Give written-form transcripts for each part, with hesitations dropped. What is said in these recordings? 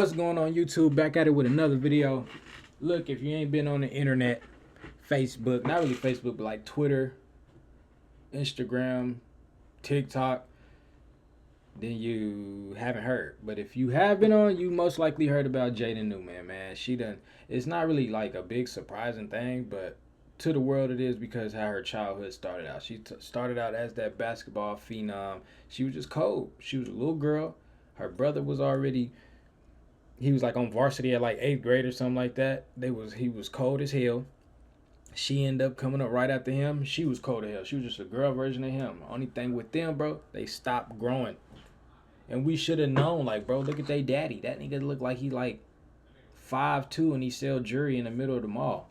What's going on, YouTube? Back at it with another video. Look, if you ain't been on the internet, Facebook, not really Facebook, but like Twitter, Instagram, TikTok, then you haven't heard. But if you have been on, you most likely heard about Jaden Newman, man. She done, it's not really like a big surprising thing, but to the world it is, because how her childhood started out. She started out as that basketball phenom. She was just cold. She was a little girl. Her brother was already, he was like on varsity at like 8th grade or something like that. He was cold as hell. She ended up coming up right after him. She was cold as hell. She was just a girl version of him. Only thing with them, bro, they stopped growing. And we should have known, like, bro, look at they daddy. That nigga look like he like 5'2" and he sell jewelry in the middle of the mall.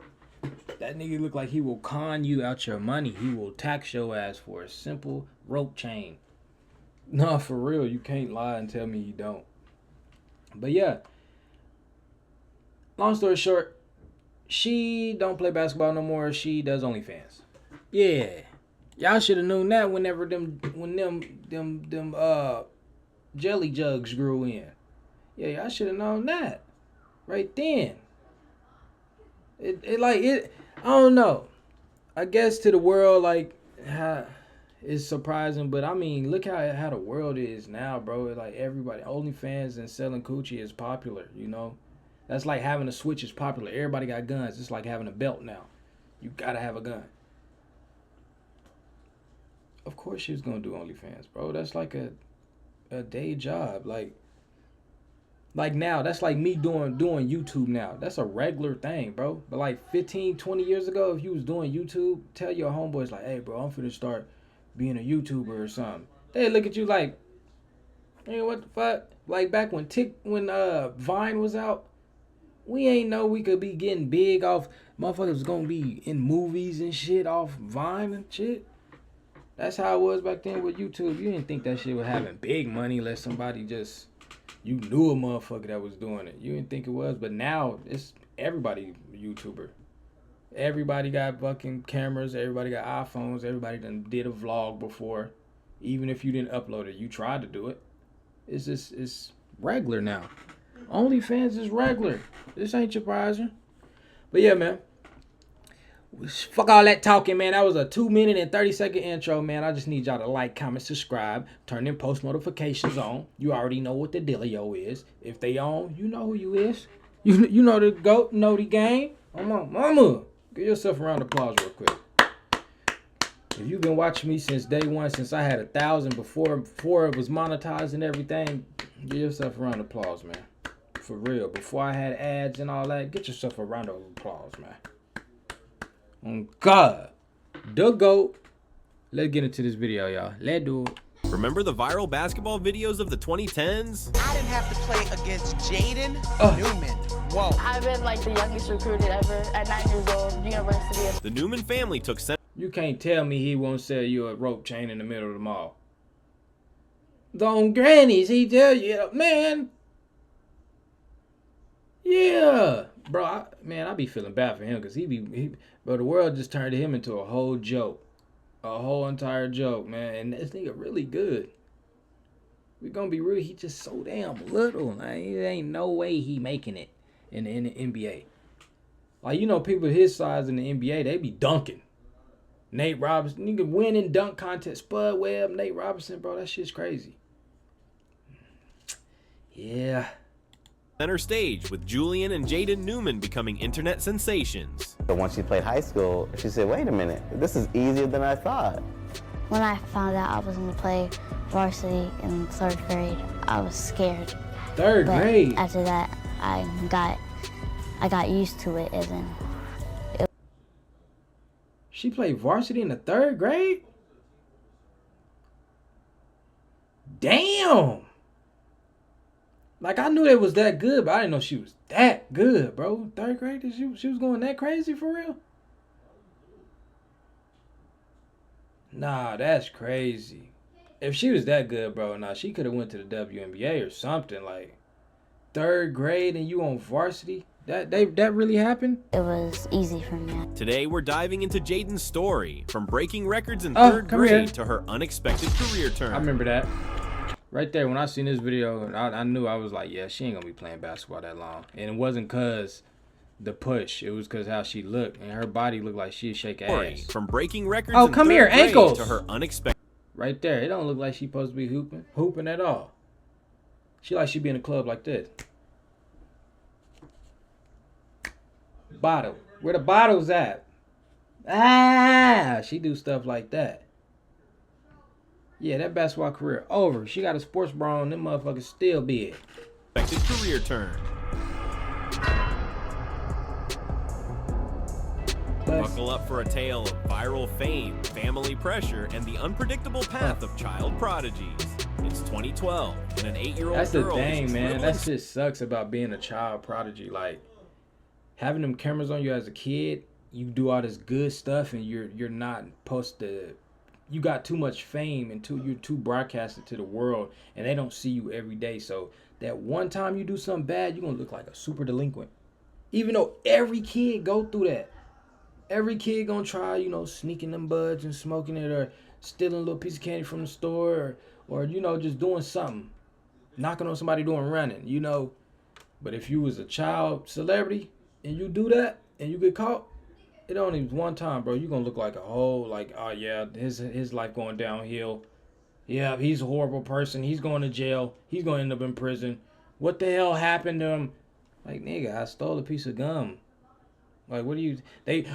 That nigga look like he will con you out your money. He will tax your ass for a simple rope chain. No, for real, you can't lie and tell me you don't. But yeah, long story short, she don't play basketball no more. She does OnlyFans. Yeah, y'all should have known that whenever them jelly jugs grew in. Yeah, y'all should have known that right then. I don't know. I guess to the world, like, it's surprising, but I mean, look how the world is now, bro. Like, everybody, OnlyFans and selling coochie is popular, you know. That's like having a Switch is popular. Everybody got guns. It's like having a belt now. You gotta have a gun. Of course she was gonna do OnlyFans, bro. That's like a day job. Like now, that's like me doing YouTube now. That's a regular thing, bro. But like 15, 20 years ago, if you was doing YouTube, tell your homeboys like, hey, bro, I'm finna start being a YouTuber or something. They look at you like, hey, what the fuck? Like back when Vine was out, we ain't know we could be getting big off, motherfuckers was gonna be in movies and shit off Vine and shit. That's how it was back then with YouTube. You didn't think that shit was having big money unless somebody just, you knew a motherfucker that was doing it. You didn't think it was, but now it's everybody YouTuber. Everybody got fucking cameras. Everybody got iPhones. Everybody done did a vlog before. Even if you didn't upload it, you tried to do it. It's regular now. OnlyFans is regular. This ain't surprising. But yeah, man. Fuck all that talking, man. That was a 2-minute and 30-second intro, man. I just need y'all to like, comment, subscribe, turn them post notifications on. You already know what the dealio is. If they on, you know who you is. You know the GOAT, know the game. Mama. Give yourself a round of applause real quick. If you've been watching me since day one, since I had 1,000 before it was monetized and everything, give yourself a round of applause, man. For real. Before I had ads and all that, get yourself a round of applause, man. On God, the GOAT. Let's get into this video, y'all. Let's do it. Remember the viral basketball videos of the 2010s? I didn't have to play against Jaden Newman. Whoa. I've been like the youngest recruited ever at 9 years old, University of... The Newman family took You can't tell me he won't sell you a rope chain in the middle of the mall. Don Grannies, he tell you, man. Yeah. Bro, I be feeling bad for him because bro, the world just turned him into a whole joke. A whole entire joke, man. And this nigga really good. We gonna be real, he just so damn little, man. It ain't no way he making it in the NBA. Like, you know, people his size in the NBA, they be dunking. Nate Robinson, nigga win in dunk contest. Spud Webb, Nate Robinson, bro, that shit's crazy. Yeah. center stage, with Julian and Jaden Newman becoming internet sensations. But once she played high school, she said, wait a minute, this is easier than I thought. When I found out I was going to play varsity in 3rd grade, I was scared. 3rd grade? After that, I got used to it, and then She played varsity in the 3rd grade? Damn! Like, I knew they was that good, but I didn't know she was that good, bro. 3rd grade? She was going that crazy for real? Nah, that's crazy. If she was that good, bro, nah, she could have went to the WNBA or something. Like, 3rd grade and you on varsity? That really happened? it was easy for me. Today, we're diving into Jaden's story, from breaking records in 3rd grade to her unexpected career turn. I remember that. Right there, when I seen this video, I knew, I was like, yeah, she ain't gonna be playing basketball that long. And it wasn't cause the push, it was cause how she looked, and her body looked like she'd shake ass. From breaking records Oh, in come third here, grade ankles! to her unexpected. Right there, it don't look like she supposed to be hooping at all. She like she be in a club like this. Bottle, where the bottles at? Ah, she do stuff like that. Yeah, that basketball career over. She got a sports bra on, them motherfuckers still big. Expected career turn. Buckle up for a tale of viral fame, family pressure, and the unpredictable path of child prodigies. It's 2012, and an 8-year-old That's the girl thing, is man. dribbling. That shit sucks about being a child prodigy. Like, having them cameras on you as a kid, you do all this good stuff, and you're not supposed to. You got too much fame, and you're too broadcasted to the world, and they don't see you every day. So that one time you do something bad, you're gonna look like a super delinquent. Even though every kid go through that. Every kid gonna try, you know, sneaking them buds and smoking it, or stealing a little piece of candy from the store, or you know, just doing something, knocking on somebody doing running, you know. But if you was a child celebrity and you do that and you get caught, it only one time, bro. You gonna look like a whole, like, oh yeah, his life going downhill. Yeah, he's a horrible person. He's going to jail. He's gonna end up in prison. What the hell happened to him? Like, nigga, I stole a piece of gum. Like, what do you...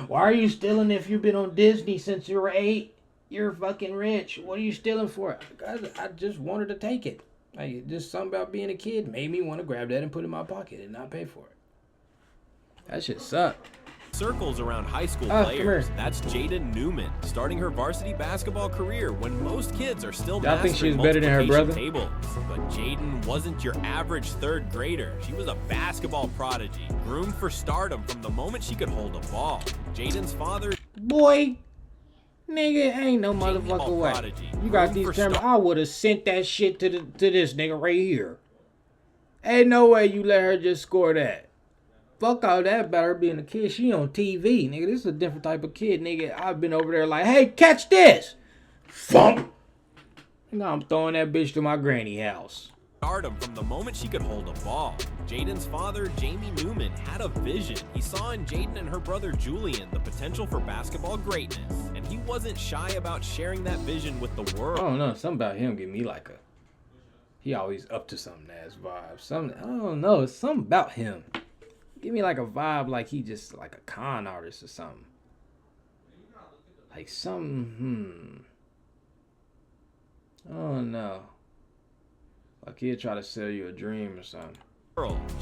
Why are you stealing if you've been on Disney since you were 8? You're fucking rich. What are you stealing for? I just wanted to take it. Like, just something about being a kid made me want to grab that and put it in my pocket and not pay for it. That shit sucked. Circles around high school Come players. here. That's Jaden Newman, starting her varsity basketball career when most kids are still Y'all think she mastering was better than her multiplication brother? tables. But Jaden wasn't your average third grader. She was a basketball prodigy, groomed for stardom from the moment she could hold a ball. Jaden's father, Boy, nigga, ain't no Jaden motherfucking way. Prodigy, You got groomed these for cameras. I would have sent that shit to this nigga right here. Ain't no way you let her just score that. Fuck all that about her being a kid. She on TV, nigga. This is a different type of kid, nigga. I've been over there like, hey, catch this. Funk. Now I'm throwing that bitch to my granny house. stardom from the moment she could hold a ball. Jaden's father, Jamie Newman, had a vision. He saw in Jaden and her brother Julian the potential for basketball greatness, and he wasn't shy about sharing that vision with the world. I don't know. Something about him give me like a... He always up to something ass vibe. Something, I don't know. It's something about him. Give me like a vibe like he just like a con artist or something. Like something, I don't know. Like he'll try to sell you a dream or something.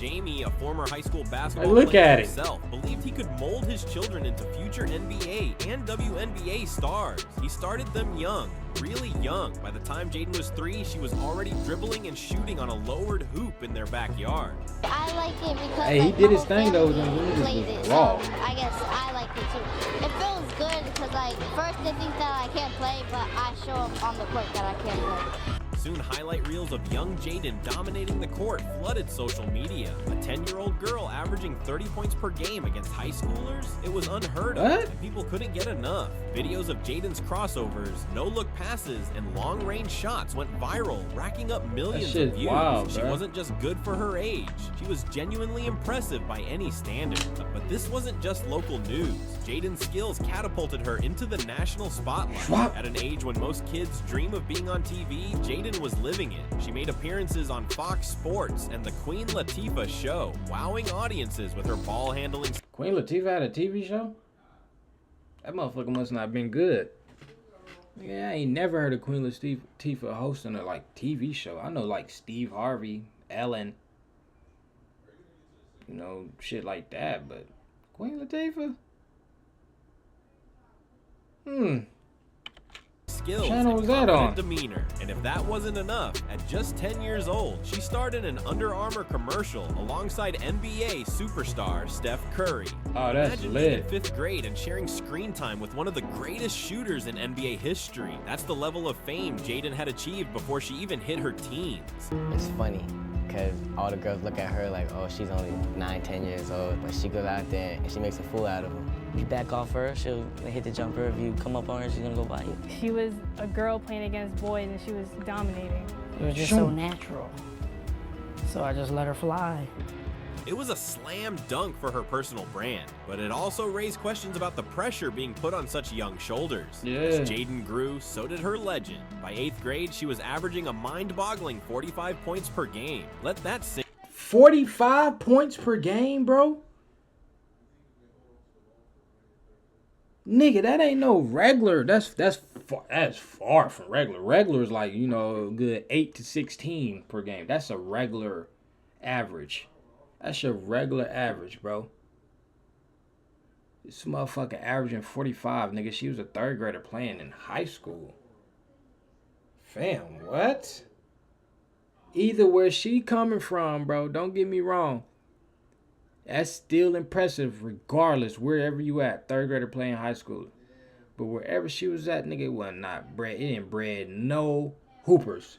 Jamie, a former high school basketball Look player at it. himself, believed he could mold his children into future NBA and WNBA stars. He started them young, really young. By the time Jaden was 3, she was already dribbling and shooting on a lowered hoop in their backyard. I like it because Hey, he like, did my his whole thing, though, family when he plays was it, raw. so I guess I like it too. It feels good because like first they think that I can't play, but I show them on the court that I can play. Soon, highlight reels of young Jaden dominating the court flooded social media. A 10-year-old girl averaging 30 points per game against high schoolers? It was unheard of, What? and people couldn't get enough. Videos of Jaden's crossovers, no-look passes, and long-range shots went viral, racking up millions shit of views. wild, She bruh. wasn't just good for her age. She was genuinely impressive by any standard. But this wasn't just local news. Jaden's skills catapulted her into the national spotlight. What? At an age when most kids dream of being on TV, Jaden was living it. She made appearances on Fox Sports and the Queen Latifah show, wowing audiences with her ball handling. Queen Latifah had a TV show? That motherfucker must not have been good. Yeah, I ain't never heard of Queen Latifah hosting a like TV show. I know like Steve Harvey, Ellen, you know, shit like that, but Queen Latifah? Skills channel and was that confident on? demeanor. And if that wasn't enough, at just 10 years old, she starred in an Under Armour commercial alongside NBA superstar Steph Curry. Oh, that's Imagine being in lit. 5th grade and sharing screen time with one of the greatest shooters in NBA history. That's the level of fame Jaden had achieved before she even hit her teens. It's funny because all the girls look at her like, oh, she's only 9, 10 years old, but she goes out there and she makes a fool out of them. You back off her, she'll hit the jumper. If you come up on her, she's gonna go by you. She was a girl playing against boys and she was dominating. It was just so natural. So I just let her fly. It was a slam dunk for her personal brand, but it also raised questions about the pressure being put on such young shoulders. Yeah. As Jaden grew, so did her legend. By 8th grade, she was averaging a mind-boggling 45 points per game. Let that sink. 45 points per game, bro? Nigga, that ain't no regular. That's far from regular. Regular is like, you know, a good 8 to 16 per game. That's a regular average. That's your regular average, bro. This motherfucker averaging 45, nigga. She was a 3rd grader playing in high school. Fam, what? Either where she coming from, bro, don't get me wrong. That's still impressive regardless, wherever you at. 3rd grader playing high school. But wherever she was at, nigga, it was not bred. It ain't bred no hoopers.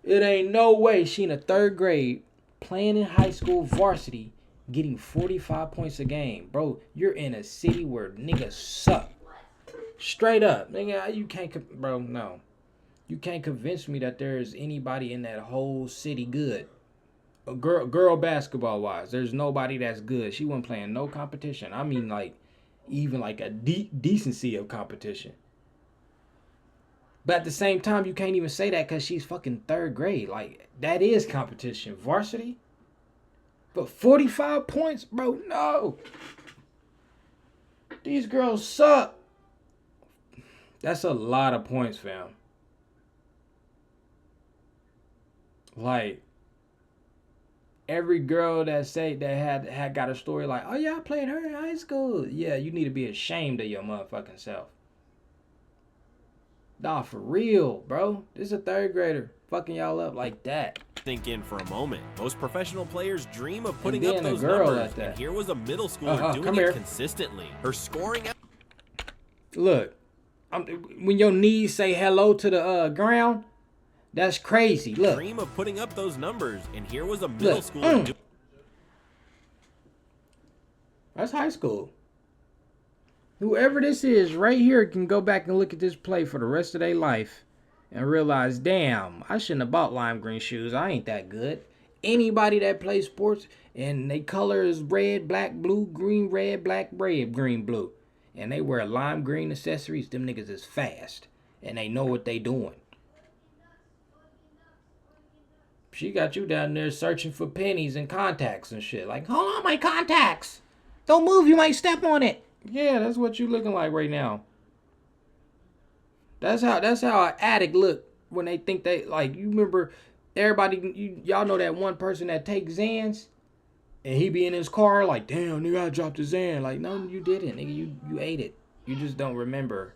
It ain't no way she in the 3rd grade playing in high school varsity getting 45 points a game. Bro, you're in a city where niggas suck. Straight up. Nigga, you can't, bro, no. You can't convince me that there is anybody in that whole city good. Girl basketball wise, there's nobody that's good. She wasn't playing no competition. I mean, like, even like a decency of competition. But at the same time, you can't even say that because she's fucking 3rd grade. Like, that is competition. Varsity? But 45 points, bro, no. These girls suck. That's a lot of points, fam. Like, every girl that say that had got a story like, oh yeah, I played her in high school. Yeah, you need to be ashamed of your motherfucking self. Nah, for real, bro. This is a 3rd grader fucking y'all up like that. Think in for a moment. Most professional players dream of putting up And then a those girl numbers, like that. and here was a middle schooler doing it consistently. Her scoring out. Look, when your knees say hello to the ground, that's crazy. Look. Dream of putting up those numbers, and here was a middle schooler. That's high school. Whoever this is right here can go back and look at this play for the rest of their life and realize, damn, I shouldn't have bought lime green shoes. I ain't that good. Anybody that plays sports and they color is red, black, blue, green, red, black, red, green, blue, and they wear lime green accessories, them niggas is fast and they know what they doing. She got you down there searching for pennies and contacts and shit. Like, hold on, my contacts. Don't move, you might step on it. Yeah, that's what you looking like right now. That's how an addict look when they think they, like, you remember everybody, y'all know that one person that takes Xans and he be in his car like, damn, nigga, I dropped the Xan. Like, no, you didn't, nigga, you ate it. You just don't remember.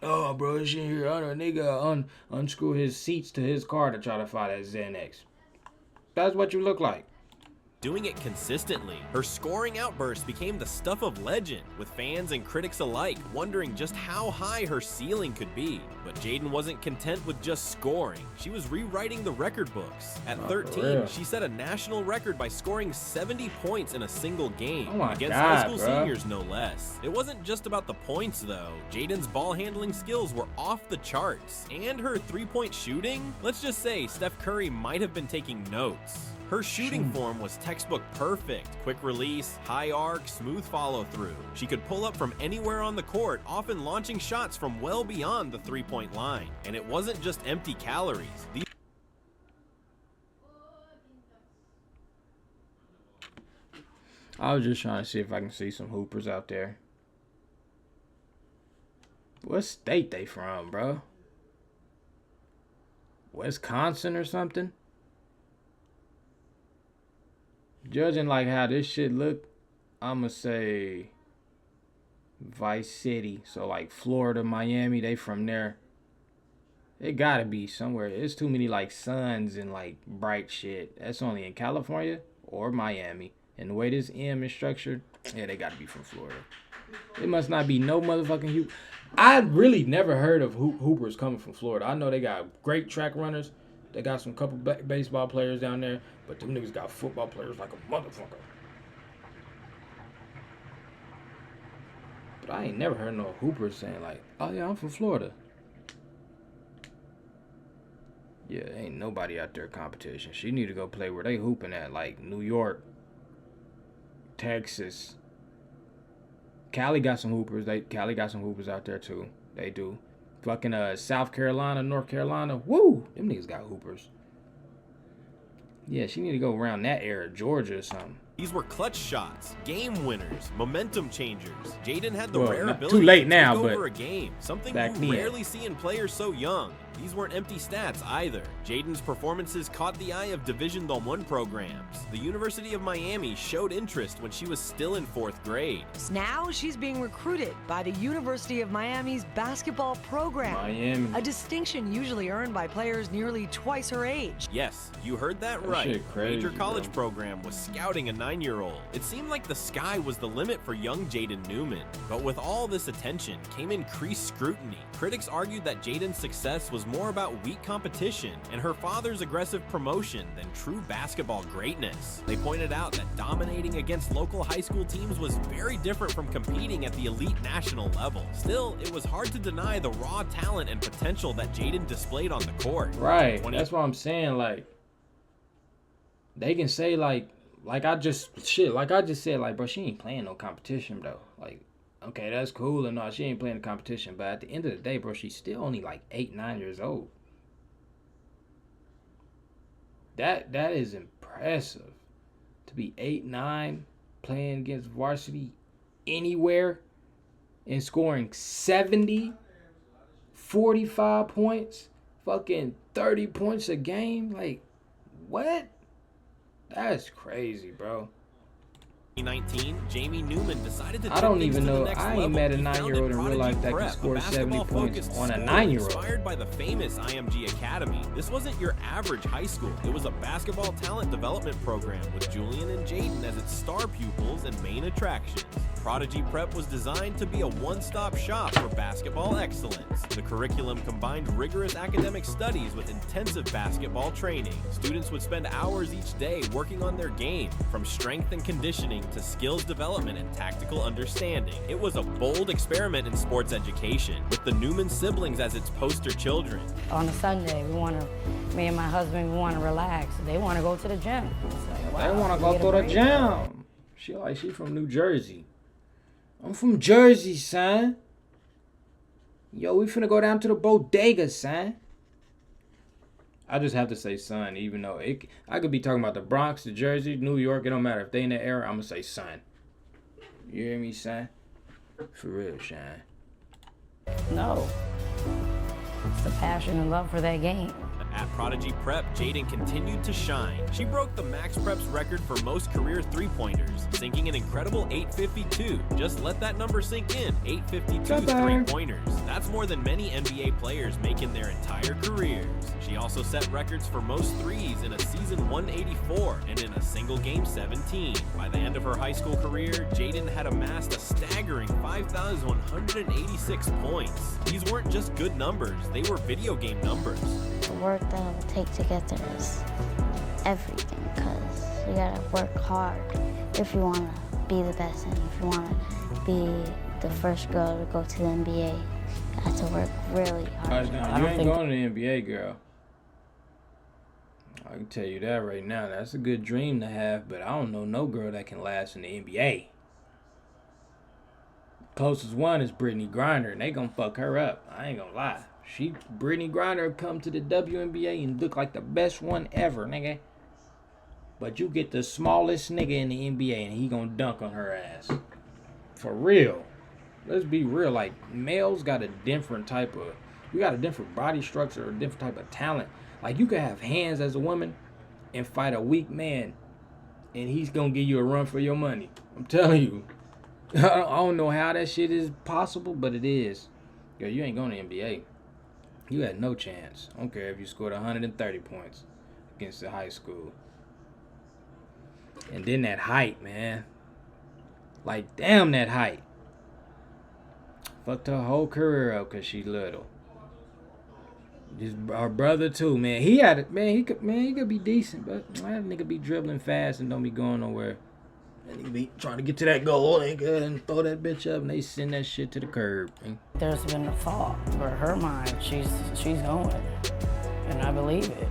Oh, bro, this shit here, nigga unscrew his seats to his car to try to find that Xanax. That's what you look like. Doing it consistently. Her scoring outburst became the stuff of legend, with fans and critics alike wondering just how high her ceiling could be. But Jaden wasn't content with just scoring. She was rewriting the record books. At 13, she set a national record by scoring 70 points in a single game, against high school seniors no less. It wasn't just about the points though. Jaden's ball handling skills were off the charts, and her three-point shooting? Let's just say Steph Curry might have been taking notes. Her shooting form was textbook perfect. Quick release, high arc, smooth follow through. She could pull up from anywhere on the court, often launching shots from well beyond the three-point line. And it wasn't just empty calories. I was just trying to see if I can see some hoopers out there. What state they from, bro? Wisconsin or something? Judging like how this shit look, I'ma say Vice City. So like Florida, Miami, they from there. It gotta be somewhere. There's too many like suns and like bright shit. That's only in California or Miami. And the way this M is structured, yeah, they gotta be from Florida. It must not be no motherfucking hoop. I really never heard of hoopers coming from Florida. I know they got great track runners. They got some couple baseball players down there, but them niggas got football players like a motherfucker. But I ain't never heard no hoopers saying like, oh yeah, I'm from Florida. Yeah, ain't nobody out there competition. She need to go play where they hooping at, like New York, Texas. Cali got some hoopers. Cali got some hoopers out there too. They do. Fucking South Carolina, North Carolina. Woo! Them niggas got hoopers. Yeah, she need to go around that area, Georgia or something. These were clutch shots, game winners, momentum changers. Jaden had the rare ability too late to now, take but over a game, something back you then. rarely see in players so young. These weren't empty stats either. Jaden's performances caught the eye of Division.1 programs. The University of Miami showed interest when she was still in 4th grade. Now she's being recruited by the University of Miami's basketball program. Miami. A distinction usually earned by players nearly twice her age. Yes, you heard that That right. shit crazy, Major college bro. program was scouting a 9-year-old. It seemed like the sky was the limit for young Jaden Newman. But with all this attention came increased scrutiny. Critics argued that Jaden's success was more about weak competition and her father's aggressive promotion than true basketball greatness. They pointed out that dominating against local high school teams was very different from competing at the elite national level. Still, it was hard to deny the raw talent and potential that Jaden displayed on the court. Right. That's what I'm saying. Like, they can say like I just said, like, bro, she ain't playing no competition, though. Like, okay, that's cool and all. She ain't playing the competition, but at the end of the day, bro, she's still only like 8, 9 years old. That is impressive. To be 8, 9, playing against varsity anywhere and scoring 70, 45 points, fucking 30 points a game. Like, what? That's crazy, bro. 2019, Jamie Newman decided to I don't take things even to the know. next I ain't level. met a He 9-year-old in real founded life that Prodigy can score Prep, a 70 points basketball-focused on a school 9-year-old. Inspired by the famous IMG Academy. This wasn't your average high school. It was a basketball talent development program with Julian and Jaden as its star pupils and main attractions. Prodigy Prep was designed to be a one-stop shop for basketball excellence. The curriculum combined rigorous academic studies with intensive basketball training. Students would spend hours each day working on their game, from strength and conditioning to skills development and tactical understanding. It was a bold experiment in sports education, with the Newman siblings as its poster children. On a Sunday, me and my husband, we want to relax. They want to go to the gym. It's like, wow, They want to we go get a to the break. gym. She from New Jersey. I'm from Jersey, son. Yo, we finna go down to the bodega, son. I just have to say son, even though I could be talking about the Bronx, the Jersey, New York. It don't matter. If they in that area, I'm gonna say son. You hear me, son? For real, Shine. No. It's the passion and love for that game. At Prodigy Prep, Jaden continued to shine. She broke the Max Prep's record for most career three-pointers, sinking an incredible 852. Just let that number sink in, 852 three-pointers. That's more than many NBA players make in their entire careers. She also set records for most threes in a season 184 and in a single game 17. By the end of her high school career, Jaden had amassed a staggering 5,186 points. These weren't just good numbers, they were video game numbers. The work that it will take to get there is everything, because you gotta work hard if you want to be the best and if you want to be the first girl to go to the NBA. You have to work really hard. You ain't going to the NBA, girl. I can tell you that right now. That's a good dream to have, but I don't know no girl that can last in the NBA. Closest one is Brittany Griner, and they gonna fuck her up. I ain't gonna lie. Brittany Griner come to the WNBA and look like the best one ever, nigga. But you get the smallest nigga in the NBA and he gonna dunk on her ass. For real. Let's be real. Like, males got a different type of... We got a different body structure, a different type of talent. Like, you could have hands as a woman and fight a weak man, and he's gonna give you a run for your money. I'm telling you. I don't know how that shit is possible, but it is. Yo, you ain't going to the NBA. You had no chance. I don't care if you scored 130 points against the high school. And then that height, man. Like, damn that height. Fucked her whole career up because she's little. Just our brother too, man. He had it, man. He could be decent, but that nigga be dribbling fast and don't be going nowhere. And he be trying to get to that goal and throw that bitch up, and they send that shit to the curb. Man. There's been a thought for her mind. She's going. and I believe it.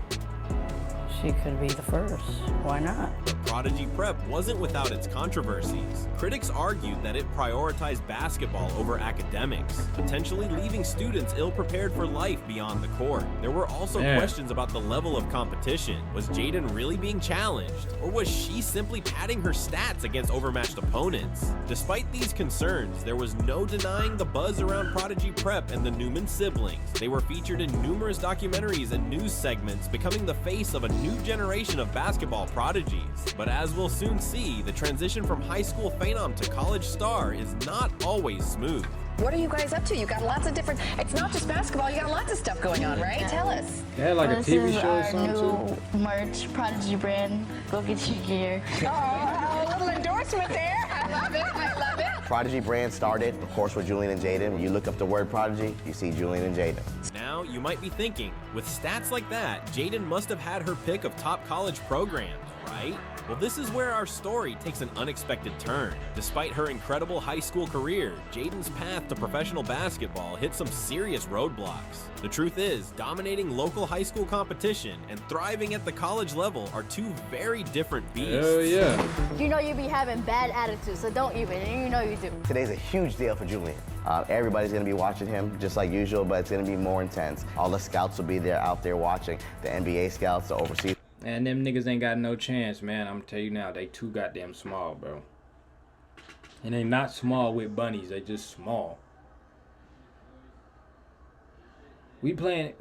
She could be the first. Why not? Prodigy Prep wasn't without its controversies. Critics argued that it prioritized basketball over academics, potentially leaving students ill-prepared for life beyond the court. There were also questions about the level of competition. Was Jaden really being challenged? Or was she simply padding her stats against overmatched opponents? Despite these concerns, there was no denying the buzz around Prodigy Prep and the Newman siblings. They were featured in numerous documentaries and news segments, becoming the face of a new generation of basketball prodigies. But as we'll soon see, the transition from high school phenom to college star is not always smooth. What are you guys up to? You got lots of different, it's not just basketball, you got lots of stuff going on, right? Tell us. They had like a TV show or something too. New merch, Prodigy brand. Go get your gear. Oh, a little endorsement there. I love it, I love it. Prodigy brand started, of course, with Julian and Jaden. When you look up the word Prodigy, you see Julian and Jaden. Now, you might be thinking, with stats like that, Jaden must have had her pick of top college programs, right? Well, this is where our story takes an unexpected turn. Despite her incredible high school career, Jaden's path to professional basketball hit some serious roadblocks. The truth is, dominating local high school competition and thriving at the college level are two very different beasts. Hell yeah. You know you be having bad attitude, so don't even, and you know you do. Today's a huge deal for Julian. Everybody's going to be watching him just like usual, but it's going to be more intense. All the scouts will be there out there watching, the NBA scouts, the overseas. And them niggas ain't got no chance, man. I'm tell you now, they too goddamn small, bro. And they not small with bunnies, they just small. We playing,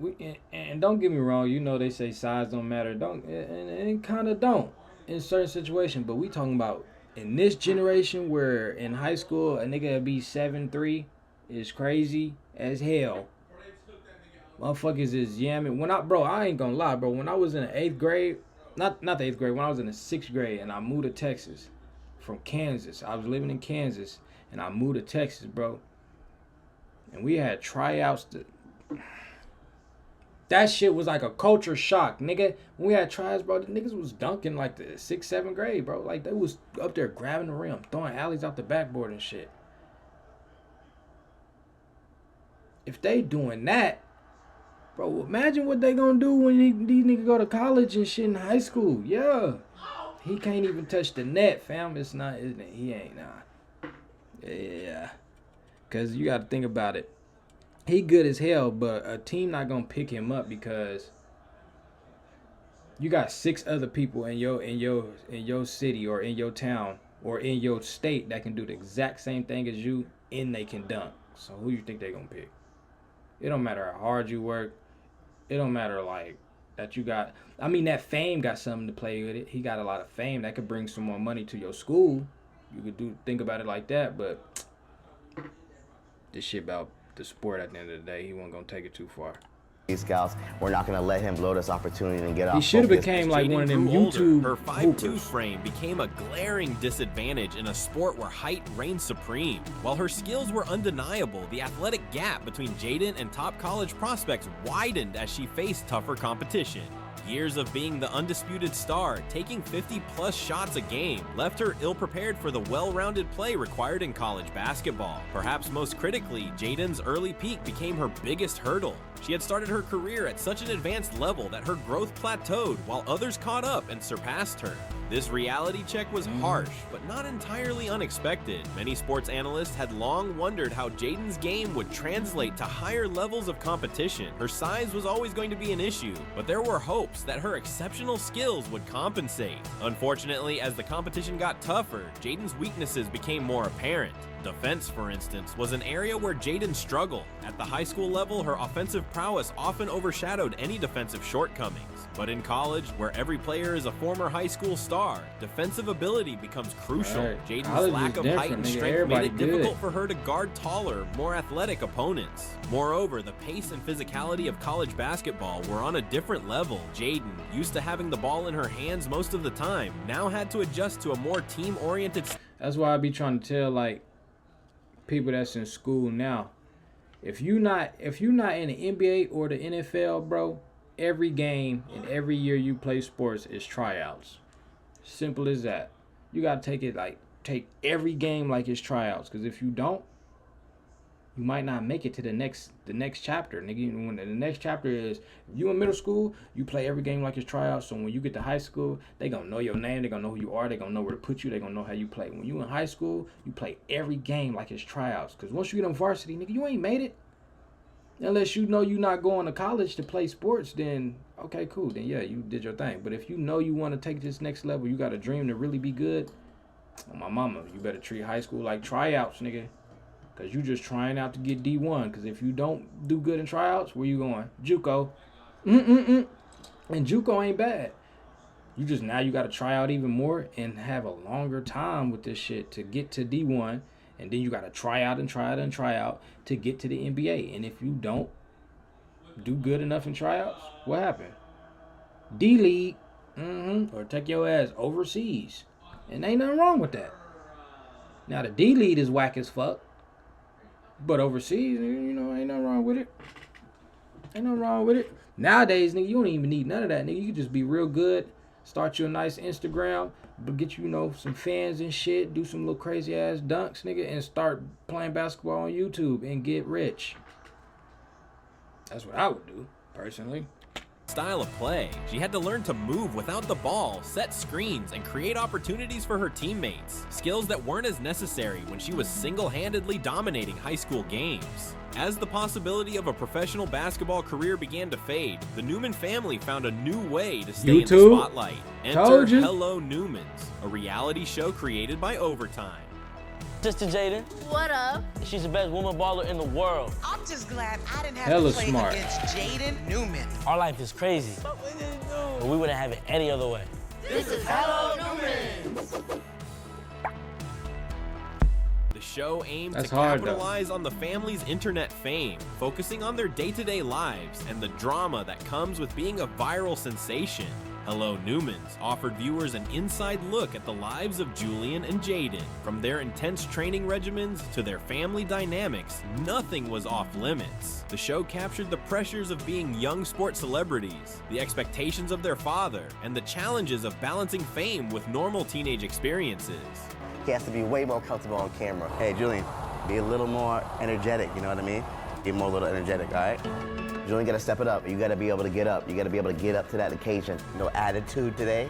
and don't get me wrong, you know they say size don't matter. Don't, and it kind of don't in certain situations. But we talking about in this generation where in high school a nigga be 7'3" is crazy as hell. Motherfuckers is yamming. I ain't gonna lie, bro. When I was in the 8th grade, not the 8th grade, when I was in the 6th grade and I moved to Texas from Kansas. I was living in Kansas and I moved to Texas, bro. And we had tryouts. That shit was like a culture shock, nigga. When we had tryouts, bro, the niggas was dunking like the 6th, 7th grade, bro. Like they was up there grabbing the rim, throwing alleys out the backboard and shit. If they doing that, bro, imagine what they gonna do when these niggas go to college and shit in high school. Yeah. He can't even touch the net, fam. It's not, he ain't, nah. Yeah. Because you got to think about it. He good as hell, but a team not gonna pick him up because you got 6 other people in your city or in your town or in your state that can do the exact same thing as you and they can dunk. So who you think they gonna pick? It don't matter how hard you work. It don't matter like that you got. I mean, that fame got something to play with it. He got a lot of fame that could bring some more money to your school. You could think about it like that, but this shit about the sport at the end of the day, he wasn't gonna take it too far. These scouts, we're not gonna let him blow this opportunity and get off. He should have became like one of them YouTube. Her 5'2" frame became a glaring disadvantage in a sport where height reigned supreme. While her skills were undeniable, the athletic gap between Jaden and top college prospects widened as she faced tougher competition. Years of being the undisputed star, taking 50-plus shots a game, left her ill-prepared for the well-rounded play required in college basketball. Perhaps most critically, Jaden's early peak became her biggest hurdle. She had started her career at such an advanced level that her growth plateaued while others caught up and surpassed her. This reality check was harsh, but not entirely unexpected. Many sports analysts had long wondered how Jaden's game would translate to higher levels of competition. Her size was always going to be an issue, but there were hopes that her exceptional skills would compensate. Unfortunately, as the competition got tougher, Jaden's weaknesses became more apparent. Defense, for instance, was an area where Jaden struggled. At the high school level, her offensive prowess often overshadowed any defensive shortcomings. But in college, where every player is a former high school star, defensive ability becomes crucial. Right. Jaden's lack of height and strength made it difficult for her to guard taller, more athletic opponents. Moreover, the pace and physicality of college basketball were on a different level. Jaden, used to having the ball in her hands most of the time, now had to adjust to a more team-oriented. That's why I be trying to tell like people that's in school now, if you're not in the NBA or the NFL, bro, every game and every year you play sports is tryouts. Simple as that. You gotta take every game like it's tryouts, because if you don't, you might not make it to the next chapter, nigga. When the next chapter is, if you in middle school, you play every game like it's tryouts. So when you get to high school, they gonna know your name, they gonna know who you are, they gonna know where to put you, they gonna know how you play. When you in high school, you play every game like it's tryouts. Cause once you get on varsity, nigga, you ain't made it. Unless you know you're not going to college to play sports, then okay, cool. Then yeah, you did your thing. But if you know you want to take this next level, you got a dream to really be good. Oh, my mama, you better treat high school like tryouts, nigga. Because you just trying out to get D1. Because if you don't do good in tryouts, where you going? JUCO. And JUCO ain't bad. You just, now you got to try out even more and have a longer time with this shit to get to D1. And then you got to try out and try out and try out to get to the NBA. And if you don't do good enough in tryouts, what happened? D-League. Or take your ass overseas. And ain't nothing wrong with that. Now, the D-League is whack as fuck. But overseas, you know, ain't nothing wrong with it. Ain't nothing wrong with it. Nowadays, nigga, you don't even need none of that, nigga. You can just be real good. Start you a nice Instagram. But get you know, some fans and shit. Do some little crazy ass dunks, nigga. And start playing basketball on YouTube and get rich. That's what I would do, personally. Style of play. She had to learn to move without the ball, set screens, and create opportunities for her teammates. Skills that weren't as necessary when she was single-handedly dominating high school games. As the possibility of a professional basketball career began to fade, the Newman family found a new way to stay in the spotlight. Enter Hello Newmans, a reality show created by Overtime. Sister Jaden. What up? She's the best woman baller in the world. I'm just glad I didn't have to play against Jaden Newman. Our life is crazy, but we wouldn't have it any other way. This is Hello Newman. The show aimed to capitalize on the family's internet fame, focusing on their day-to-day lives and the drama that comes with being a viral sensation. Hello Newmans offered viewers an inside look at the lives of Julian and Jaden. From their intense training regimens to their family dynamics, nothing was off limits. The show captured the pressures of being young sports celebrities, the expectations of their father, and the challenges of balancing fame with normal teenage experiences. He has to be way more comfortable on camera. Hey, Julian, be a little more energetic, you know what I mean? Be more a little energetic, all right? Julian, gotta step it up. You gotta be able to get up. You gotta be able to get up to that occasion. No attitude today,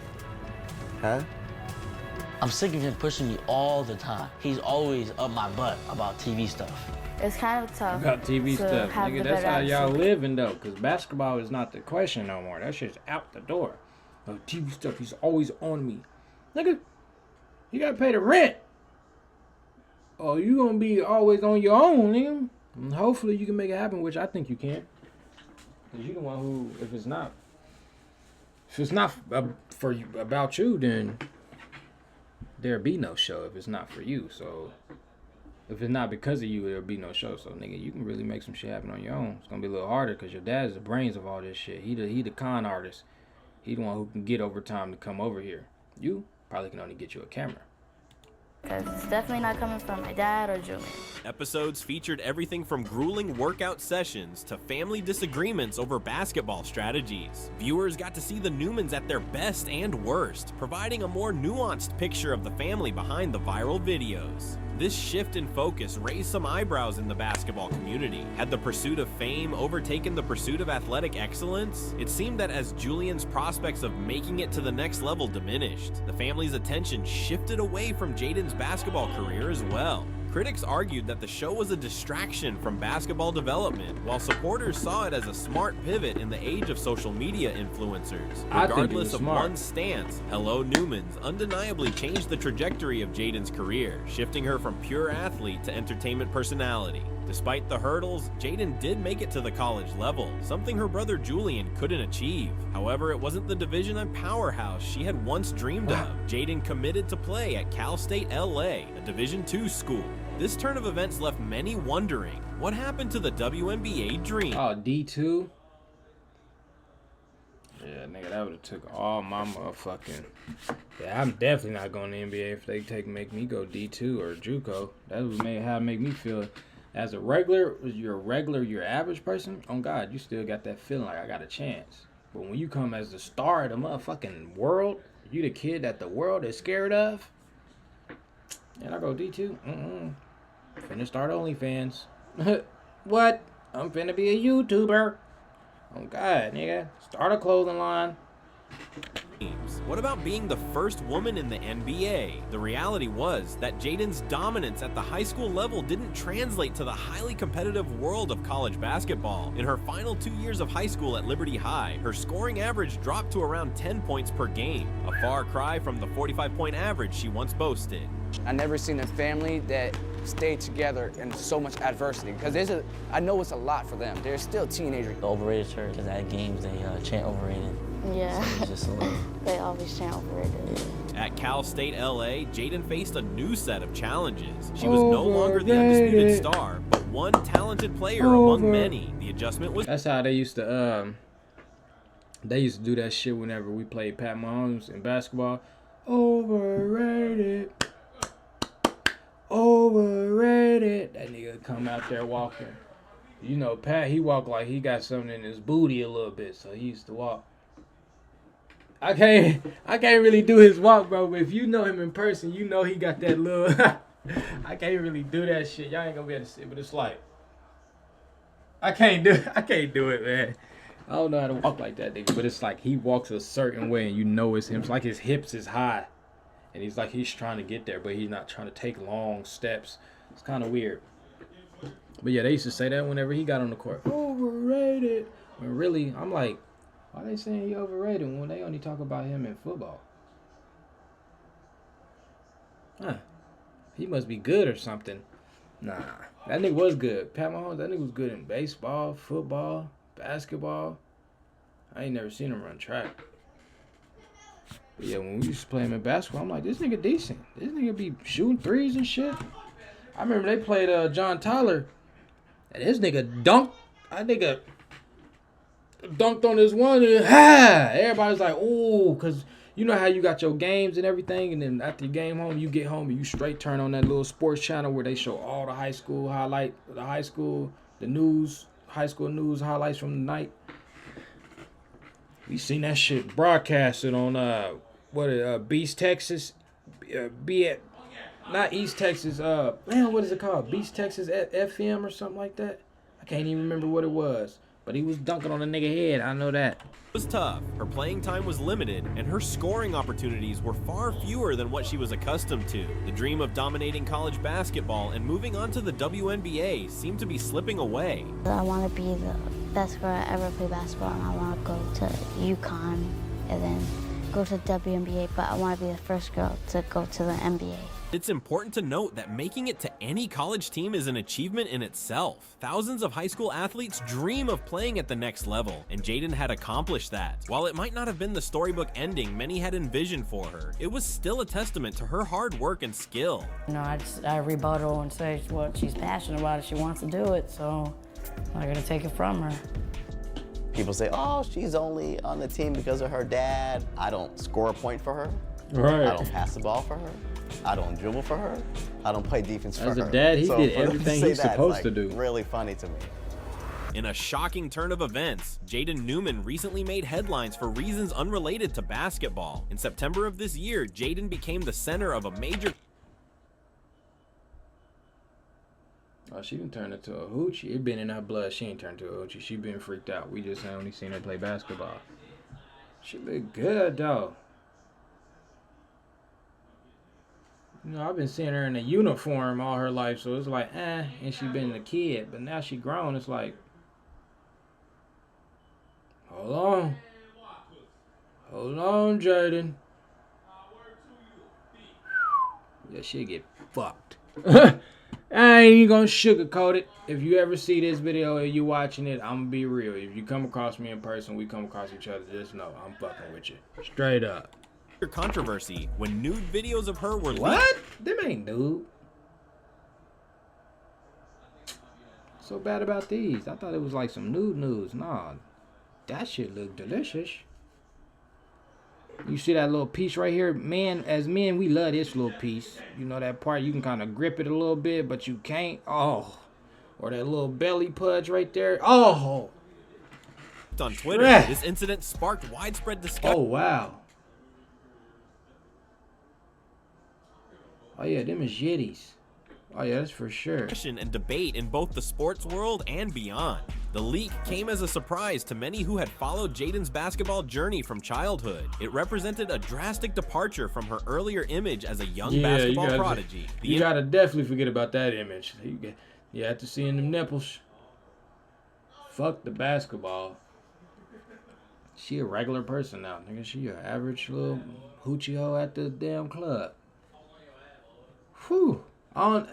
huh? I'm sick of him pushing me all the time. He's always up my butt about TV stuff. It's kind of tough. About TV stuff, nigga. That's how y'all living though, cause basketball is not the question no more. That shit's out the door. Oh, TV stuff, he's always on me, nigga. You gotta pay the rent. Oh, you gonna be always on your own, nigga. And hopefully you can make it happen, which I think you can. Cause you the one who, if it's not for you, about you, then there'll be no show. If it's not for you, so if it's not because of you, there'll be no show. So nigga, you can really make some shit happen on your own. It's gonna be a little harder because your dad's the brains of all this shit. He the con artist. He the one who can get overtime to come over here. You probably can only get you a camera. Because it's definitely not coming from my dad or Julian. Episodes featured everything from grueling workout sessions to family disagreements over basketball strategies. Viewers got to see the Newmans at their best and worst, providing a more nuanced picture of the family behind the viral videos. This shift in focus raised some eyebrows in the basketball community. Had the pursuit of fame overtaken the pursuit of athletic excellence? It seemed that as Julian's prospects of making it to the next level diminished, the family's attention shifted away from Jaden's basketball career as well. Critics argued that the show was a distraction from basketball development, while supporters saw it as a smart pivot in the age of social media influencers. Regardless of one's stance, Hello Newmans undeniably changed the trajectory of Jaden's career, shifting her from pure athlete to entertainment personality. Despite the hurdles, Jaden did make it to the college level, something her brother Julian couldn't achieve. However, it wasn't the Division I powerhouse she had once dreamed of. Jaden committed to play at Cal State LA, a Division II school. This turn of events left many wondering, what happened to the WNBA dream? Oh, D2? Yeah, nigga, that would've took all my motherfucking... Yeah, I'm definitely not going to the NBA if they make me go D2 or JUCO. That would make me feel... As a regular, your average person, on God, you still got that feeling like I got a chance. But when you come as the star of the motherfucking world, you the kid that the world is scared of, and I go D2, finna start OnlyFans. What? I'm finna be a YouTuber. Oh God, nigga. Start a clothing line. What about being the first woman in the NBA? The reality was that Jaden's dominance at the high school level didn't translate to the highly competitive world of college basketball. In her final 2 years of high school at Liberty High, her scoring average dropped to around 10 points per game, a far cry from the 45-point average she once boasted. I never seen a family that stayed together in so much adversity, because I know it's a lot for them. They're still teenagers. The overrated church, because at games they chant overrated. Yeah. So it's just a little... They always chant overrated. At Cal State LA, Jaden faced a new set of challenges. She was no longer the undisputed star, but one talented player among many. The adjustment was... That's how they used to do that shit whenever we played Pat Mahomes in basketball. Overrated. Overrated. That nigga come out there walking. You know, Pat, he walk like he got something in his booty a little bit, so he used to walk. I can't really do his walk, bro, but if you know him in person, you know he got that little... I can't really do that shit. Y'all ain't gonna be able to see it, but it's like... I can't do it, man. I don't know how to walk like that, nigga, but it's like he walks a certain way and you know it's him. It's like his hips is high. And he's like, he's trying to get there, but he's not trying to take long steps. It's kind of weird. But yeah, they used to say that whenever he got on the court. Overrated. When really, I'm like, why they saying he overrated when they only talk about him in football? Huh. He must be good or something. Nah. That nigga was good. Pat Mahomes, that nigga was good in baseball, football, basketball. I ain't never seen him run track. But yeah, when we used to play him in basketball, I'm like, this nigga decent. This nigga be shooting threes and shit. I remember they played John Tyler, and this nigga dunked. That nigga dunked on this one, and everybody's like, ooh, because you know how you got your games and everything, and then after you game home, you get home and you straight turn on that little sports channel where they show all the high school highlight, the news, high school news highlights from the night. We seen that shit broadcasted on Beast Texas, not East Texas. Man, what is it called? Beast Texas FM or something like that. I can't even remember what it was, but he was dunking on a nigga head. I know that. It was tough. Her playing time was limited, and her scoring opportunities were far fewer than what she was accustomed to. The dream of dominating college basketball and moving on to the WNBA seemed to be slipping away. I want to be the best girl I ever play basketball, and I want to go to UConn and then go to WNBA, but I want to be the first girl to go to the NBA. It's important to note that making it to any college team is an achievement in itself. Thousands of high school athletes dream of playing at the next level, and Jaden had accomplished that. While it might not have been the storybook ending many had envisioned for her, it was still a testament to her hard work and skill. You know, I rebuttal and say what she's passionate about, she wants to do it, so I'm not gonna take it from her. People say, oh, she's only on the team because of her dad. I don't score a point for her. Right. I don't pass the ball for her. I don't dribble for her. I don't play defense for her. As a dad, he did everything he's supposed to do. Really funny to me. In a shocking turn of events, Jaden Newman recently made headlines for reasons unrelated to basketball. In September of this year, Jaden became the center of a major... Oh, she didn't turn into a hoochie. It been in her blood. She ain't turned to a hoochie. She been freaked out. We just only seen her play basketball. She look good, though. You know, I've been seeing her in a uniform all her life, so it's like, and she been a kid. But now she grown, it's like, hold on. Hold on, Jaden. Yeah, she'll get fucked. I ain't gonna sugarcoat it. If you ever see this video or you watching it, I'm gonna be real. If you come across me in person, we come across each other, just know I'm fucking with you. Straight up. Controversy when nude videos of her were what? Them ain't nude. So bad about these? I thought it was like some nude news. Nah, that shit look delicious. You see that little piece right here? Man, as men, we love this little piece. You know that part, you can kind of grip it a little bit, but you can't. Oh. Or that little belly pudge right there. Oh. On Twitter, this incident sparked widespread discussion. Oh, wow. Oh, yeah, them is yitties. Oh yeah, that's for sure. And debate in both the sports world and beyond. The leak came as a surprise to many who had followed Jaden's basketball journey from childhood. It represented a drastic departure from her earlier image as a young basketball prodigy. You gotta definitely forget about that image. You have to see in them nipples. Fuck the basketball. She a regular person now, nigga. She an average little hoochie hoe at the damn club. Whew. I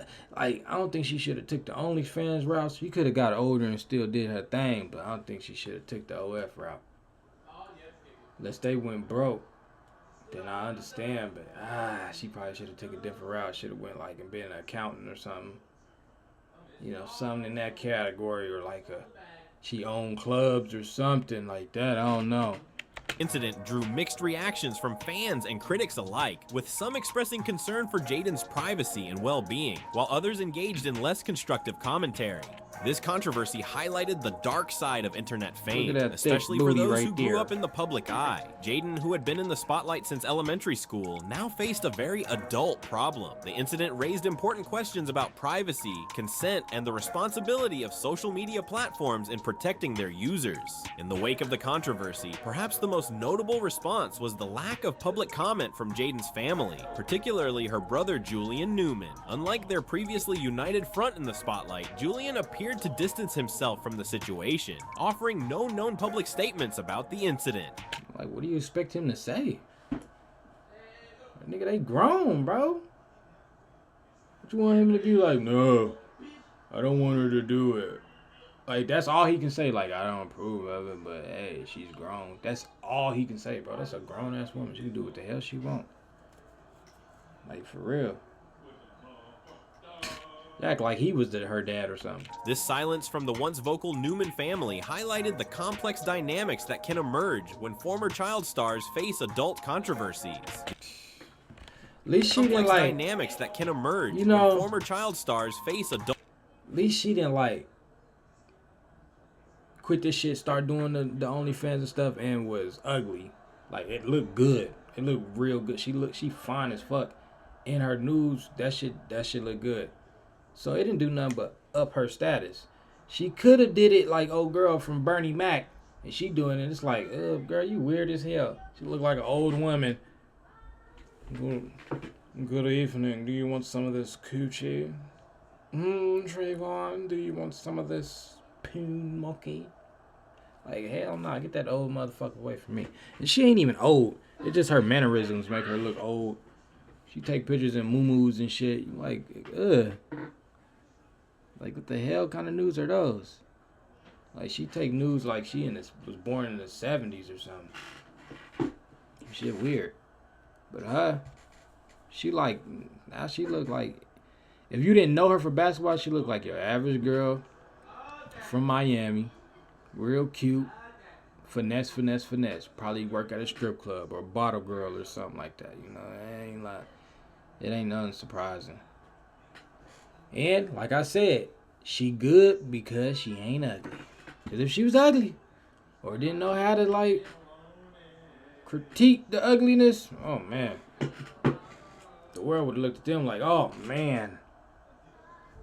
don't think she should have took the OnlyFans route. She could have got older and still did her thing, but I don't think she should have took the OF route. Unless they went broke, then I understand. But she probably should have took a different route. Should have went like and been an accountant or something. You know, something in that category, or like she owned clubs or something like that. I don't know. Incident drew mixed reactions from fans and critics alike, with some expressing concern for Jaden's privacy and well-being, while others engaged in less constructive commentary. This controversy highlighted the dark side of internet fame, especially for those who grew up in the public eye. Jaden, who had been in the spotlight since elementary school, now faced a very adult problem. The incident raised important questions about privacy, consent, and the responsibility of social media platforms in protecting their users. In the wake of the controversy, perhaps the most notable response was the lack of public comment from Jaden's family, particularly her brother Julian Newman. Unlike their previously united front in the spotlight, Julian appeared to distance himself from the situation, offering no known public statements about the incident. Like, what do you expect him to say? Nigga, they grown, bro. What you want him to be like? No, I don't want her to do it. Like, that's all he can say. Like, I don't approve of it, but hey, she's grown. That's all he can say, bro. That's a grown-ass woman. She can do what the hell she want. Like, for real. Act like he was her dad or something. This silence from the once vocal Newman family highlighted the complex dynamics that can emerge when former child stars face adult controversies. At least she didn't like dynamics that can emerge when former child stars face adult. At least she didn't like quit this shit, start doing the OnlyFans and stuff, and was ugly. Like, it looked good. It looked real good. She fine as fuck. In her news, that shit looked good. So it didn't do nothing but up her status. She could have did it like old girl from Bernie Mac, and she doing it. It's like, girl, you weird as hell. She look like an old woman. Good evening. Do you want some of this coochie? Trvn, do you want some of this poon monkey? Like, hell no, get that old motherfucker away from me. And she ain't even old. It's just her mannerisms make her look old. She take pictures in muumuus and shit. You like, ugh. Like, what the hell kind of news are those? Like, she take news like she was born in the 70s or something. Shit weird. But she like, now she look like, if you didn't know her for basketball, she looked like your average girl from Miami. Real cute. Finesse. Probably work at a strip club or a bottle girl or something like that. You know, it ain't nothing surprising. And like I said, she good because she ain't ugly. Because if she was ugly or didn't know how to like critique the ugliness, oh man, the world would have looked at them like, oh man,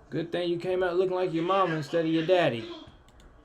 good thing you came out looking like your mama instead of your daddy.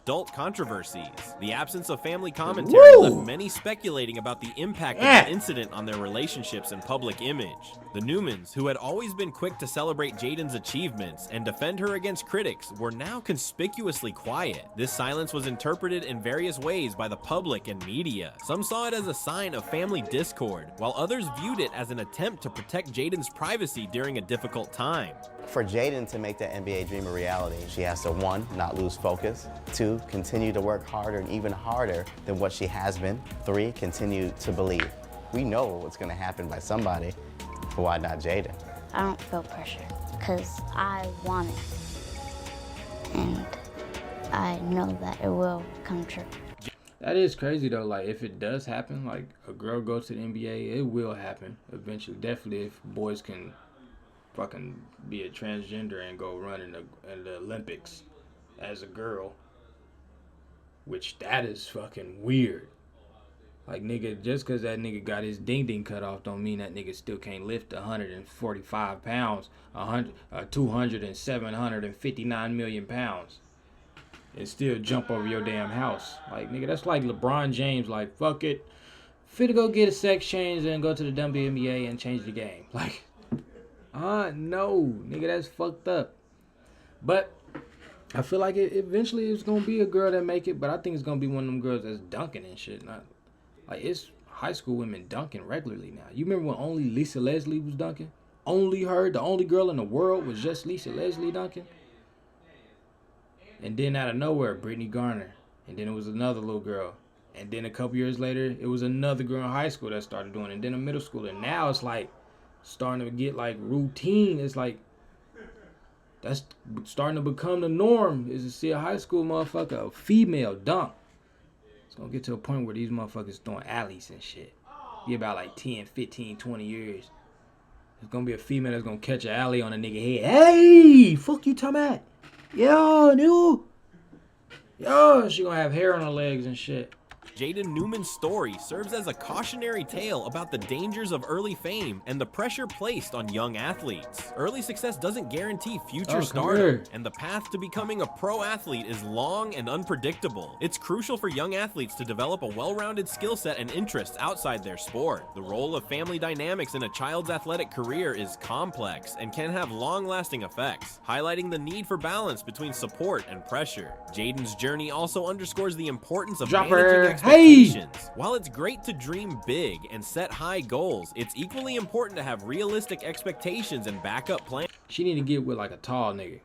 Adult controversies. The absence of family commentary left many speculating about the impact of the incident on their relationships and public image. The Newmans, who had always been quick to celebrate Jaden's achievements and defend her against critics, were now conspicuously quiet. This silence was interpreted in various ways by the public and media. Some saw it as a sign of family discord, while others viewed it as an attempt to protect Jaden's privacy during a difficult time. For Jaden to make that NBA dream a reality, she has to, 1, not lose focus, 2, continue to work harder and even harder than what she has been, 3, continue to believe. We know what's going to happen by somebody, but why not Jaden? I don't feel pressure because I want it, and I know that it will come true. That is crazy though. Like, if it does happen, like a girl goes to the NBA, it will happen eventually. Definitely, if boys can fucking be a transgender and go run in the Olympics as a girl, which that is fucking weird. Like, nigga, just because that nigga got his ding-ding cut off don't mean that nigga still can't lift 145 pounds, 200 and 759 million pounds, and still jump over your damn house. Like, nigga, that's like LeBron James, like, fuck it, finna go get a sex change and go to the WNBA and change the game. Like, no, nigga, that's fucked up. But I feel like eventually it's gonna be a girl that make it, but I think it's gonna be one of them girls that's dunking and shit, not... Like, it's high school women dunking regularly now. You remember when only Lisa Leslie was dunking? Only her, the only girl in the world was just Lisa Leslie dunking? And then out of nowhere, Brittany Garner. And then it was another little girl. And then a couple years later, it was another girl in high school that started doing it. And then a middle schooler. And now it's like starting to get like routine. It's like, that's starting to become the norm, is to see a high school motherfucker, a female dunk. It's gonna get to a point where these motherfuckers throwing alleys and shit. Be about like 10, 15, 20 years. There's gonna be a female that's gonna catch an alley on a nigga head. Hey, fuck you talking about? Yo, nigga. Yo, she gonna have hair on her legs and shit. Jaden Newman's story serves as a cautionary tale about the dangers of early fame and the pressure placed on young athletes. Early success doesn't guarantee future stardom, and the path to becoming a pro athlete is long and unpredictable. It's crucial for young athletes to develop a well-rounded skill set and interests outside their sport. The role of family dynamics in a child's athletic career is complex and can have long-lasting effects, highlighting the need for balance between support and pressure. Jaden's journey also underscores the importance of managing expectations. While it's great to dream big and set high goals, it's equally important to have realistic expectations and backup plans. She need to get with like a tall nigga.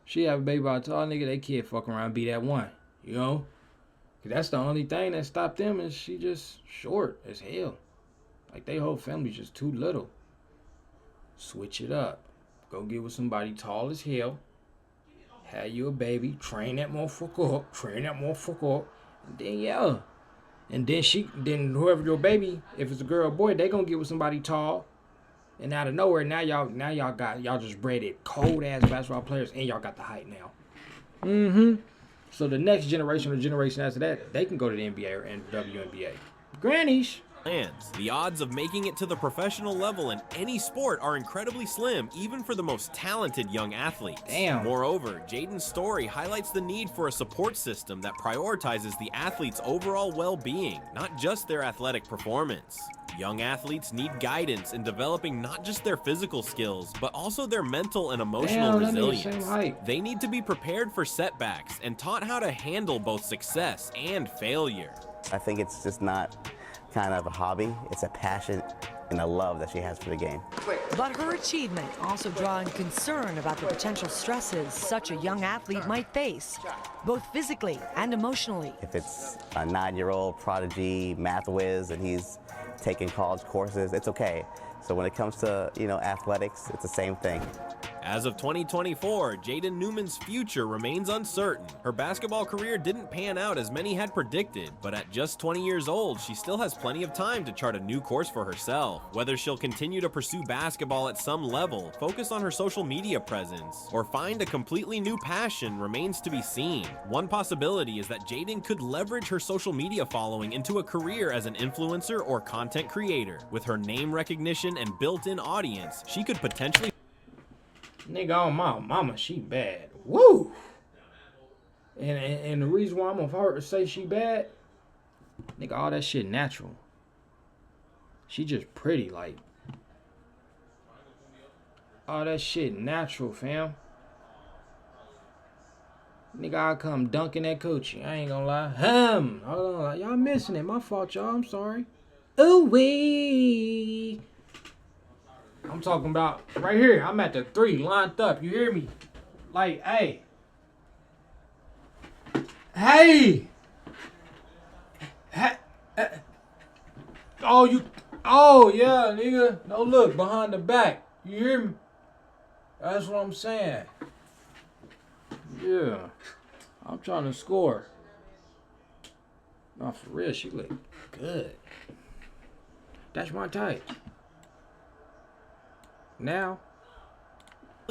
She have a baby by a tall nigga, they can't fuck around and be that one. You know? Cause that's the only thing that stopped them, is she just short as hell. Like, they whole family's just too little. Switch it up. Go get with somebody tall as hell. Have you a baby. Train that motherfucker up. Train that motherfucker up. And then, yeah. And then whoever your baby, if it's a girl or boy, they gonna get with somebody tall. And out of nowhere, now y'all just bred cold ass basketball players, and y'all got the height now. So the next generation or generation after that, they can go to the NBA or WNBA. Grannies. The odds of making it to the professional level in any sport are incredibly slim, even for the most talented young athletes. Damn. Moreover, Jaden's story highlights the need for a support system that prioritizes the athlete's overall well-being, not just their athletic performance. Young athletes need guidance in developing not just their physical skills, but also their mental and emotional resilience. They need to be prepared for setbacks and taught how to handle both success and failure. I think it's just not kind of a hobby. It's a passion and a love that she has for the game. But her achievement also drawing concern about the potential stresses such a young athlete might face, both physically and emotionally. If it's a 9-year-old prodigy math whiz and he's taking college courses, it's okay. So when it comes to, athletics, it's the same thing. As of 2024, Jaden Newman's future remains uncertain. Her basketball career didn't pan out as many had predicted, but at just 20 years old, she still has plenty of time to chart a new course for herself. Whether she'll continue to pursue basketball at some level, focus on her social media presence, or find a completely new passion remains to be seen. One possibility is that Jaden could leverage her social media following into a career as an influencer or content creator. With her name recognition and built-in audience, she could potentially... Nigga, on my mama, she bad. Woo! And the reason why I'm gonna her say she bad, nigga, all that shit natural. She just pretty, like. All that shit natural, fam. Nigga, I come dunking that coochie. I ain't gonna lie. Y'all missing it. My fault, y'all. I'm sorry. Ooh wee. I'm talking about right here. I'm at the 3 lined up. You hear me? Like, hey. Hey. Oh, yeah, nigga. No, look, behind the back. You hear me? That's what I'm saying. Yeah. I'm trying to score. No, for real, she look good. That's my type. Now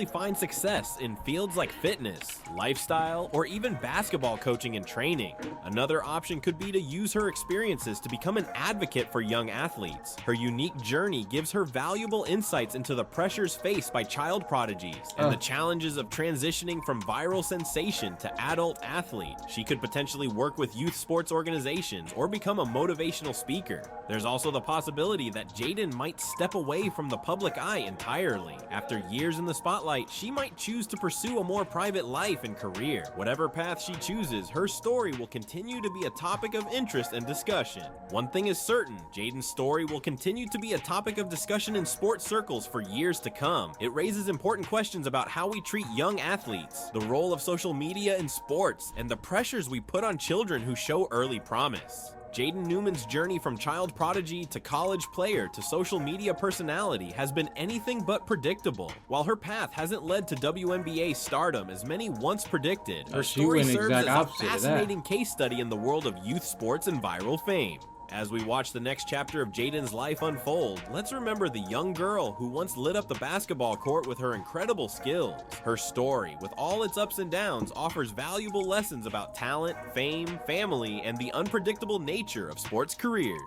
find success in fields like fitness, lifestyle, or even basketball coaching and training. Another option could be to use her experiences to become an advocate for young athletes. Her unique journey gives her valuable insights into the pressures faced by child prodigies and the challenges of transitioning from viral sensation to adult athlete. She could potentially work with youth sports organizations or become a motivational speaker. There's also the possibility that Jaden might step away from the public eye entirely. After years in the spotlight, she might choose to pursue a more private life and career. Whatever path she chooses, her story will continue to be a topic of interest and discussion. One thing is certain, Jaden's story will continue to be a topic of discussion in sports circles for years to come. It raises important questions about how we treat young athletes, the role of social media in sports, and the pressures we put on children who show early promise. Jaden Newman's journey from child prodigy to college player to social media personality has been anything but predictable. While her path hasn't led to WNBA stardom as many once predicted, her story serves as a fascinating case study in the world of youth sports and viral fame. As we watch the next chapter of Jaden's life unfold, let's remember the young girl who once lit up the basketball court with her incredible skills. Her story, with all its ups and downs, offers valuable lessons about talent, fame, family, and the unpredictable nature of sports careers.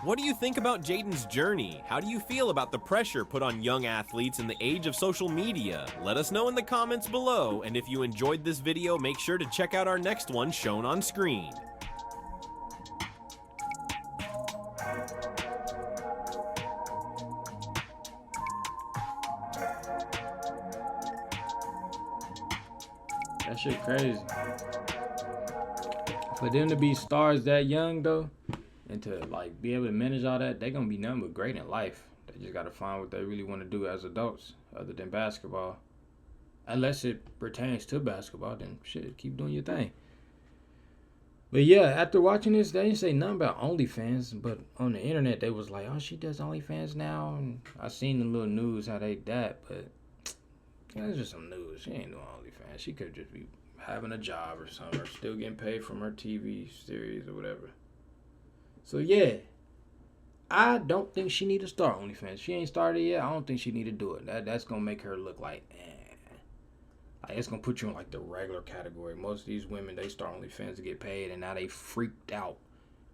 What do you think about Jaden's journey? How do you feel about the pressure put on young athletes in the age of social media? Let us know in the comments below, and if you enjoyed this video, make sure to check out our next one shown on screen. That shit crazy. For them to be stars that young though, and to like be able to manage all that, they gonna be nothing but great in life. They just gotta find what they really want to do as adults, other than basketball. Unless it pertains to basketball, then shit, keep doing your thing. But yeah, after watching this, they didn't say nothing about OnlyFans, but on the internet they was like, oh, she does OnlyFans now, and I seen the little news how they that, but yeah, it's just some news. She ain't doing OnlyFans. She could just be having a job or something, or still getting paid from her TV series or whatever. So yeah, I don't think she need to start OnlyFans. She ain't started yet. I don't think she need to do it. That's gonna make her look like, like it's gonna put you in like the regular category. Most of these women, they start OnlyFans to get paid, and now they freaked out.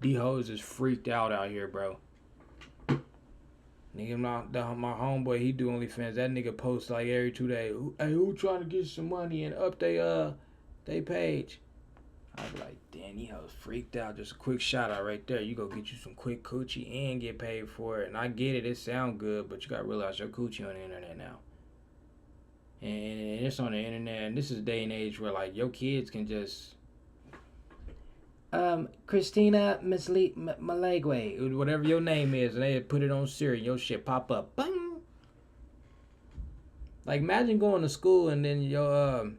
These hoes is freaked out here, bro. Nigga, my homeboy, he do OnlyFans. That nigga posts like every 2 days. Hey, who trying to get some money and up they page? I was like, damn, these hoes freaked out. Just a quick shout out right there. You go get you some quick coochie and get paid for it. And I get it sound good, but you gotta realize your coochie on the internet now. And it's on the internet, and this is a day and age where like your kids can just Christina Malegwe, whatever your name is, and they put it on Siri, your shit pop up. Bang! Like imagine going to school and then your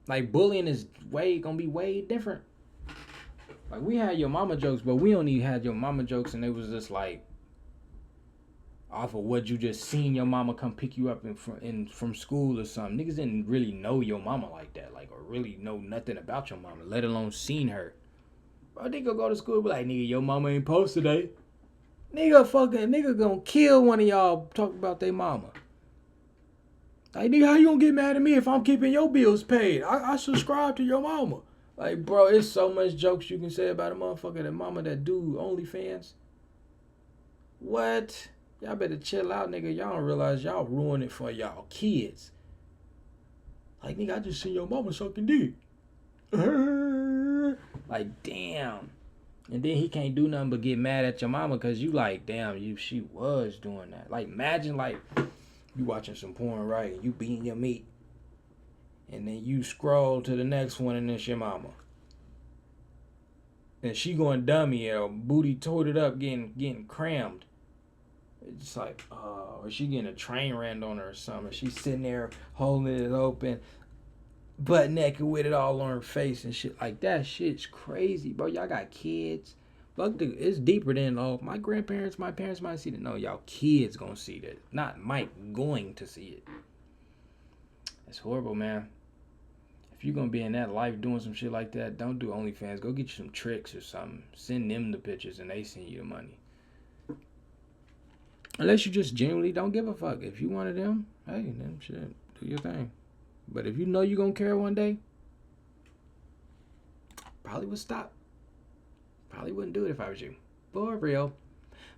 like bullying is gonna be way different. Like we had your mama jokes, but we only had your mama jokes, and it was just like off of what you just seen your mama come pick you up from school or something. Niggas didn't really know your mama like that, like, or really know nothing about your mama, let alone seen her. Bro, nigga go to school be like, nigga, your mama ain't post today. Nigga gonna kill one of y'all talking about their mama. Like, nigga, how you gonna get mad at me if I'm keeping your bills paid? I subscribe to your mama. Like, bro, it's so much jokes you can say about a motherfucker, that mama that do OnlyFans. What? Y'all better chill out, nigga. Y'all don't realize y'all ruin it for y'all kids. Like, nigga, I just seen your mama sucking dick. Like, damn. And then he can't do nothing but get mad at your mama because you like, damn, she was doing that. Like, imagine, like, you watching some porn, right? You beating your meat. And then you scroll to the next one, and it's your mama. And she going dummy, or booty toted up, getting crammed. It's like, or she getting a train ran on her or something. She's sitting there holding it open, butt naked with it all on her face and shit. Like, that shit's crazy, bro. Y'all got kids. Look, it's deeper than, my grandparents, my parents might see it. No, y'all kids gonna see that. Not might, going to see it. It's horrible, man. If you're gonna be in that life doing some shit like that, don't do OnlyFans. Go get you some tricks or something. Send them the pictures and they send you the money. Unless you just genuinely don't give a fuck. If you one of them, hey, then shit, do your thing. But if you know you're gonna care one day, probably would stop. Probably wouldn't do it if I was you. For real.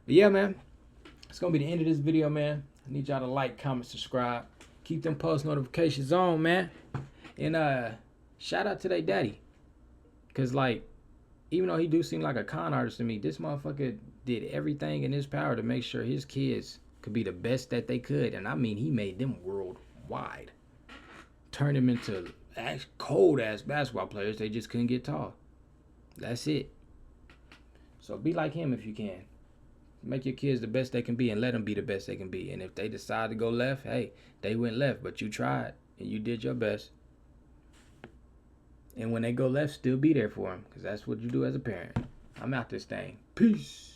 But yeah, man, it's gonna be the end of this video, man. I need y'all to like, comment, subscribe. Keep them post notifications on, man. And shout out to their daddy. Cause like, even though he do seem like a con artist to me, this motherfucker did everything in his power to make sure his kids could be the best that they could. And I mean, he made them worldwide. Turned them into cold ass basketball players. They just couldn't get tall. That's it. So be like him if you can. Make your kids the best they can be and let them be the best they can be. And if they decide to go left, hey, they went left, but you tried and you did your best. And when they go left, still be there for them, because that's what you do as a parent. I'm out this thing. Peace.